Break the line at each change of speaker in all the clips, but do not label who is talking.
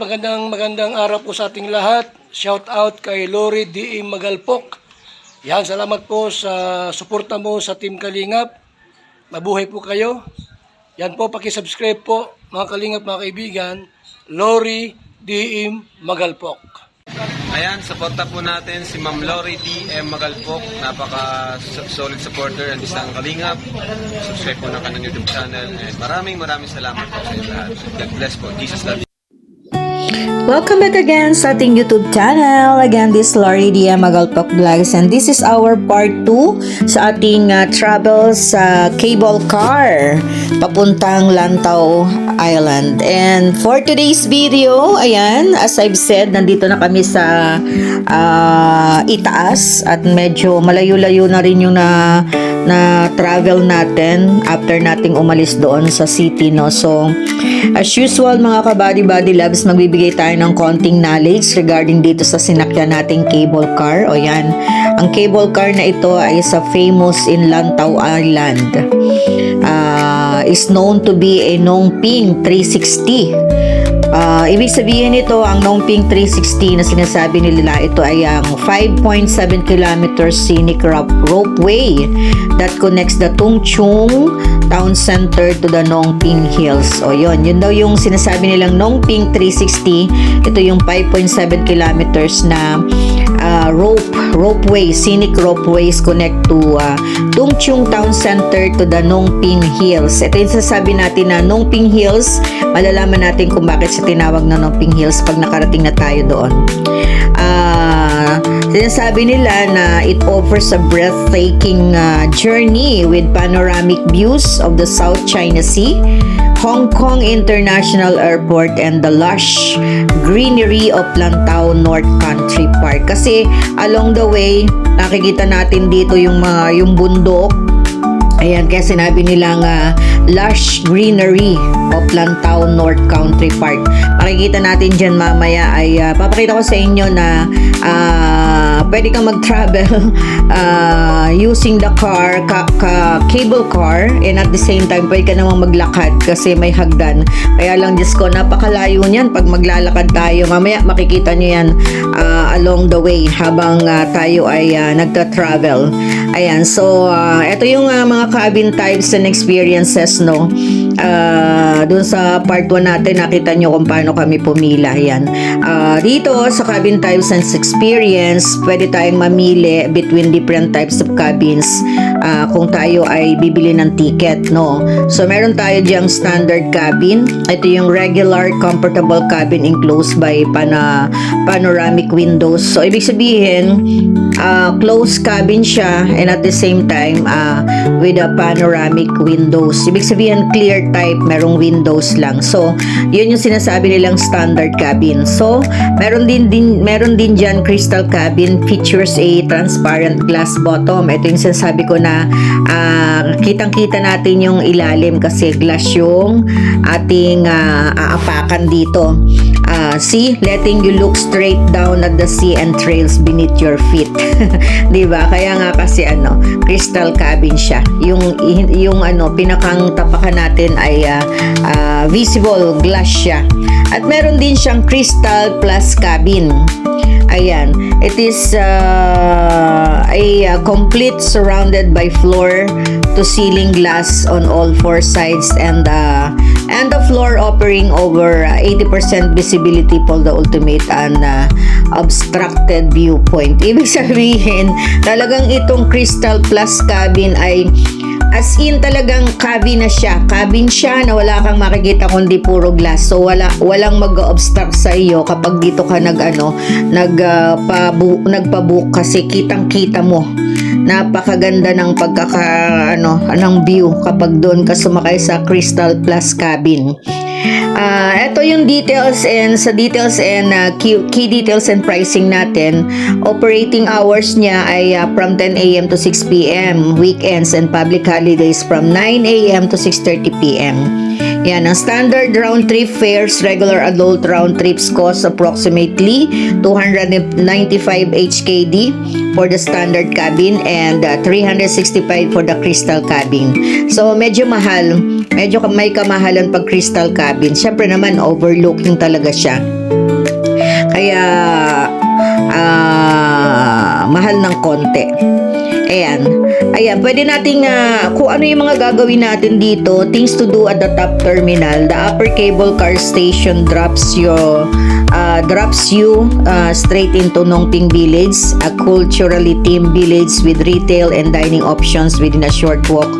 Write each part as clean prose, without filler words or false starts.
magandang araw po sa ating lahat. Shout out kay Lori D. Magalpok. Yan, salamat po sa suporta mo sa Team Kalingap. Mabuhay po kayo. Yan po, paki-subscribe po mga Kalingap, mga kaibigan. Lori D. Magalpok.
Ayan, suporta po natin si Ma'am Lori D. Magalpok. Napaka-solid supporter ng isang Kalingap. Subscribe po ng kanyang YouTube channel. And maraming salamat po sa inyo lahat. God bless po. Jesus love you.
Welcome back again sa ating YouTube channel. Again, this is Lori D. Magalpok Vlogs and this is our part 2 sa ating travel sa cable car papuntang Lantau Island. And for today's video, ayan, as I've said, nandito na kami sa itaas at medyo malayo-layo na rin yung na travel natin after nating umalis doon sa city, no? So, as usual mga ka-body loves, magbibigay tayo ng konting knowledge regarding dito sa sinakyan nating cable car. O yan, ang cable car na ito ay sa famous in Lantau Island. Is known to be a Nongping 360. Ibig sabihin nito, ang Nongping 360 na sinasabi nila, ito ay ang 5.7 kilometers scenic ropeway that connects the Tungchung town center to the Nongping Hills. O yun daw yung sinasabi nilang Nongping 360. Ito yung 5.7 kilometers na ropeway, scenic ropeways connect to Tungchung town center to the Nongping Hills. Ito yung sinasabi natin na Nongping Hills. Malalaman natin kung bakit siya tinawag na Nongping Hills pag nakarating na tayo doon. Sinasabi nila na it offers a breathtaking journey with panoramic views of the South China Sea, Hong Kong International Airport, and the lush greenery of Lantau North Country Park. Kasi along the way, nakikita natin dito yung bundok. Ayan, kaya sinabi nilang lush greenery of Lantau North Country Park. Makikita natin dyan mamaya ay papakita ko sa inyo na pwede kang mag-travel using the car, cable car, and at the same time pwede ka namang maglakad kasi may hagdan. Kaya lang, Diyos ko, napakalayo niyan pag maglalakad tayo. Mamaya makikita nyo yan along the way habang tayo ay nagta-travel. Ayan, so ito yung mga cabin types and experiences, no? Doon sa part 1 natin, nakita nyo kung paano kami pumila. Ayan. Dito sa cabin types and experience, pwede tayong mamili between different types of cabins kung tayo ay bibili ng ticket, no? So meron tayo diyang standard cabin. Ito yung regular comfortable cabin enclosed by panoramic windows. So ibig sabihin, closed cabin siya and at the same time with a panoramic windows. Ibig sabihin clear type, merong windows lang. So yun yung sinasabi nilang standard cabin. So meron din diyan crystal cabin, features a transparent glass bottom. Ito yung sinasabi ko na kitang-kita natin yung ilalim kasi glass yung ating aapakan dito. See, letting you look straight down at the sea and trails beneath your feet. Diba? Kaya nga kasi crystal cabin siya. Yung pinakang tapakan natin ay visible glass siya. At meron din siyang crystal plus cabin. Ayan, it is a complete surrounded by floor to ceiling glass on all four sides and the floor offering over 80% visibility for the ultimate and obstructed viewpoint. Ibig sabihin, talagang itong crystal plus cabin ay as in talagang cabin na siya. Cabin siya na wala kang makikita kundi puro glass. So walang mag-obstruct sa iyo kapag dito ka nagpabook kasi kitang-kita mo. Napakaganda ng ng view kapag doon ka sumakay sa Crystal Plus cabin. Ito yung details and key details and pricing natin. Operating hours niya ay from 10 a.m. to 6 p.m. Weekends and public holidays from 9 a.m. to 6:30 p.m. Yan, ang standard round trip fares, regular adult round trips cost approximately 295 HKD for the standard cabin and 365 for the crystal cabin. So medyo mahal, medyo may kamahalan pag crystal cabin. Syempre naman overlooking talaga siya. Kaya mahal ng konti. Ayan. Ayan, pwede nating kung ano yung mga gagawin natin dito, things to do at the top terminal. The upper cable car station drops you straight into Nongping Village, a culturally themed village with retail and dining options within a short walk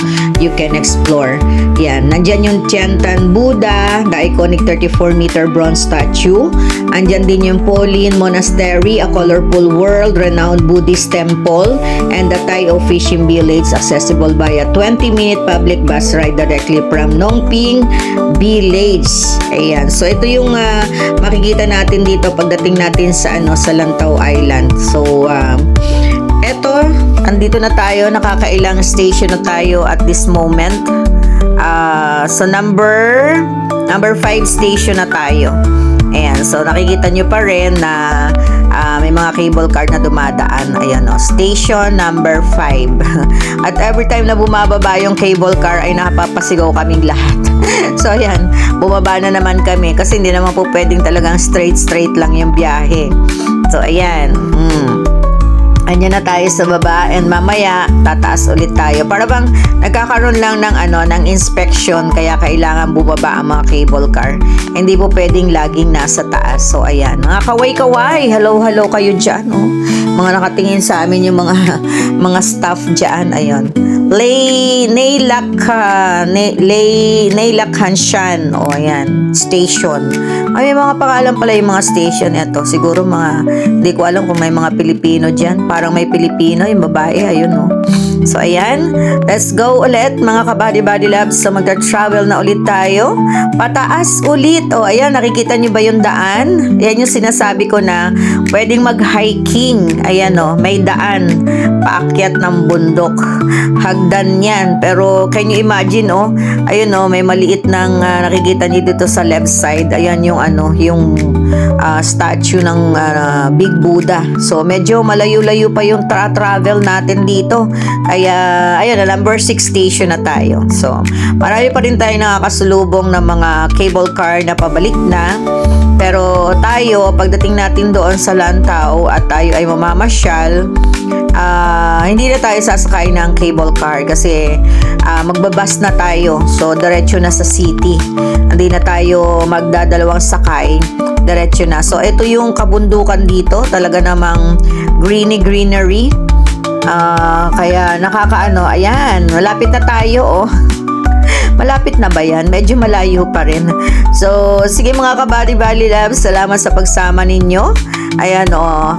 you can explore. Yan, nandyan yung Tiantan Buddha, the iconic 34-meter bronze statue. Andyan din yung Polin Monastery, a colorful world-renowned Buddhist temple, and the Tai-O Fishing Village, accessible by a 20-minute public bus ride directly from Nongping Village. Ayan, so ito yung makikita natin dito pagdating natin sa sa Lantau Island. So eto, andito na tayo, nakakailang station na tayo at this moment. So number 5 station na tayo. Ayan, so nakikita nyo pa rin na may mga cable car na dumadaan. Ayan station number 5. At every time na bumababa yung cable car ay napapasigaw kaming lahat. So ayan, bumaba na naman kami kasi hindi naman po pwedeng talagang straight lang yung biyahe. So ayan, andyan na tayo sa baba and mamaya tataas ulit tayo. Para bang nagkakaroon lang ng inspection, kaya kailangan bumaba ang mga cable car. Hindi po pwedeng laging nasa taas. So ayan, mga kaway-kaway, hello kayo dyan. Mga nakatingin sa amin yung mga staff dyan. Ayun. Neilak Hanshan. Ayan, station. Ay, may mga pangalan pala yung mga station. Ito, siguro hindi ko alam kung may mga Pilipino dyan. Parang may Pilipino, yung babae. Ayun, So, ayan. Let's go ulit, mga kabady-body labs. So, magta-travel na ulit tayo. Pataas ulit. Ayan, nakikita nyo ba yung daan? Ayan yung sinasabi ko na pwedeng mag-hiking. Ayan, may daan. Paakyat ng bundok. Hagdan yan. Pero, can you imagine, ayun, may maliit ng nakikita nyo dito sa left side. Ayan yung yung statue ng Big Buddha. So, medyo malayo-layo pa yung travel natin dito. Kaya, ayun, number 6 station na tayo. So, marami pa rin tayo nakakasalubong ng mga cable car na pabalik na. Pero tayo, pagdating natin doon sa Lantau at tayo ay mamamasyal, hindi na tayo sasakay ng cable car kasi magbabas na tayo. So, diretso na sa city. Hindi na tayo magdadalawang sakay. Diretso na. So, ito yung kabundukan dito. Talaga namang greenery. Kaya ayan, malapit na tayo, Malapit na ba yan? Medyo malayo pa rin. So, sige mga kabady-body labs, salamat sa pagsama ninyo. Ayan,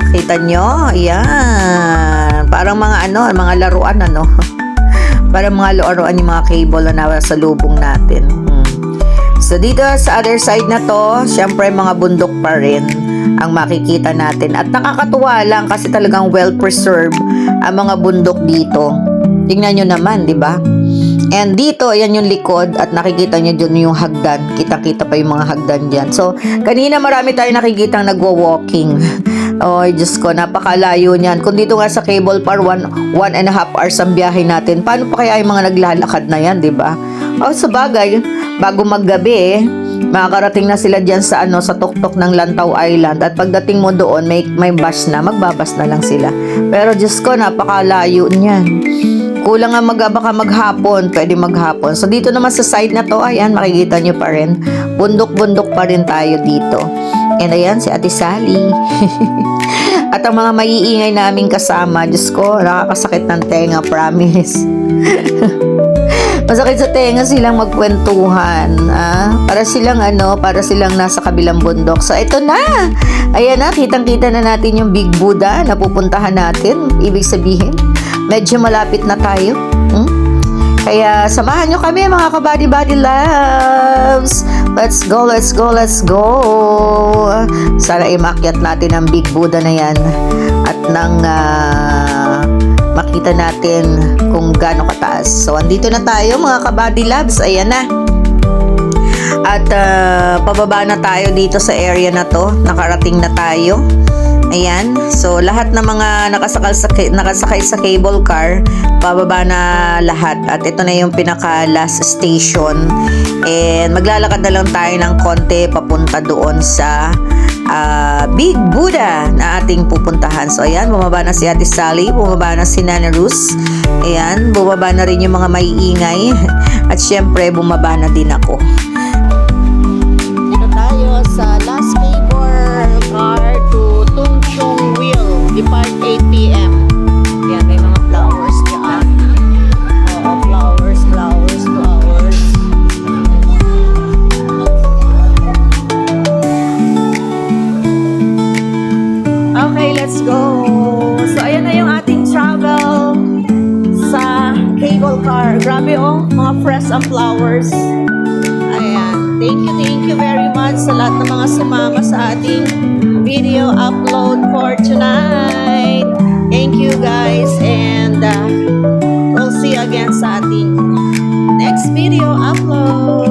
kita nyo? Ayan. Parang mga mga laruan, Parang mga laruan yung mga cable na nasa lubong natin. So, dito sa other side na to, syempre mga bundok pa rin ang makikita natin. At nakakatuwa lang kasi talagang well-preserved ang mga bundok dito. Tingnan nyo naman, di ba? And dito, ayan yung likod at nakikita nyo dyan yung hagdan. Kita-kita pa yung mga hagdan dyan. So, kanina marami tayo nakikitang nagwa-walking. Diyos ko, napakalayo niyan. Kung dito nga sa cable car, 1.5 hours ang biyahe natin. Paano pa kaya yung mga naglalakad na yan, di ba? Sa bagay, bago maggabi, makakarating na sila dyan sa tuktok ng Lantau Island. At pagdating mo doon, may bus na, magbabas na lang sila. Pero Diyos ko, napakalayo niyan. Kulang nga baka maghapon, pwede maghapon. So dito naman sa side na to, ayan, makikita nyo pa rin. Bundok-bundok pa rin tayo dito. And ayan, si Ate Sally. At ang mga maiingay naming kasama, Diyos ko, nakakasakit ng tenga, promise. Masakit sa tenga silang magkwentuhan. Para silang nasa kabilang bundok. So, ito na. Ayan na, kitang-kita na natin yung Big Buddha na pupuntahan natin. Ibig sabihin, medyo malapit na tayo. Kaya, samahan nyo kami, mga kabady-body loves. Let's go. Sana imakyat natin ang Big Buddha na yan. At nang makita natin kung gaano kataas. So, andito na tayo mga kabady labs. Ayan na. At pababa na tayo dito sa area na to. Nakarating na tayo. Ayan. So, lahat ng mga nakasakay sa cable car, pababa na lahat. At ito na yung pinaka-last station. And maglalakad na lang tayo ng konti papunta doon sa Big Buddha na ating pupuntahan. So ayan, bumaba na si Ate Sally, bumaba na si Nana Rus. Ayan, bumaba na rin yung mga maiingay. At syempre, bumaba na din ako. Dito tayo sa last favor car to Tung Chung Wheel. Depart 8 p.m. Ayan, may mga flowers niya. Oo, flowers. Okay, let's go. So, ayan na yung ating travel sa cable car. Grabe oh, mga fresh ang flowers. Ayan. Thank you very much sa lahat ng mga sumama sa ating video upload for tonight. Thank you guys, and we'll see you again sa ating next video upload.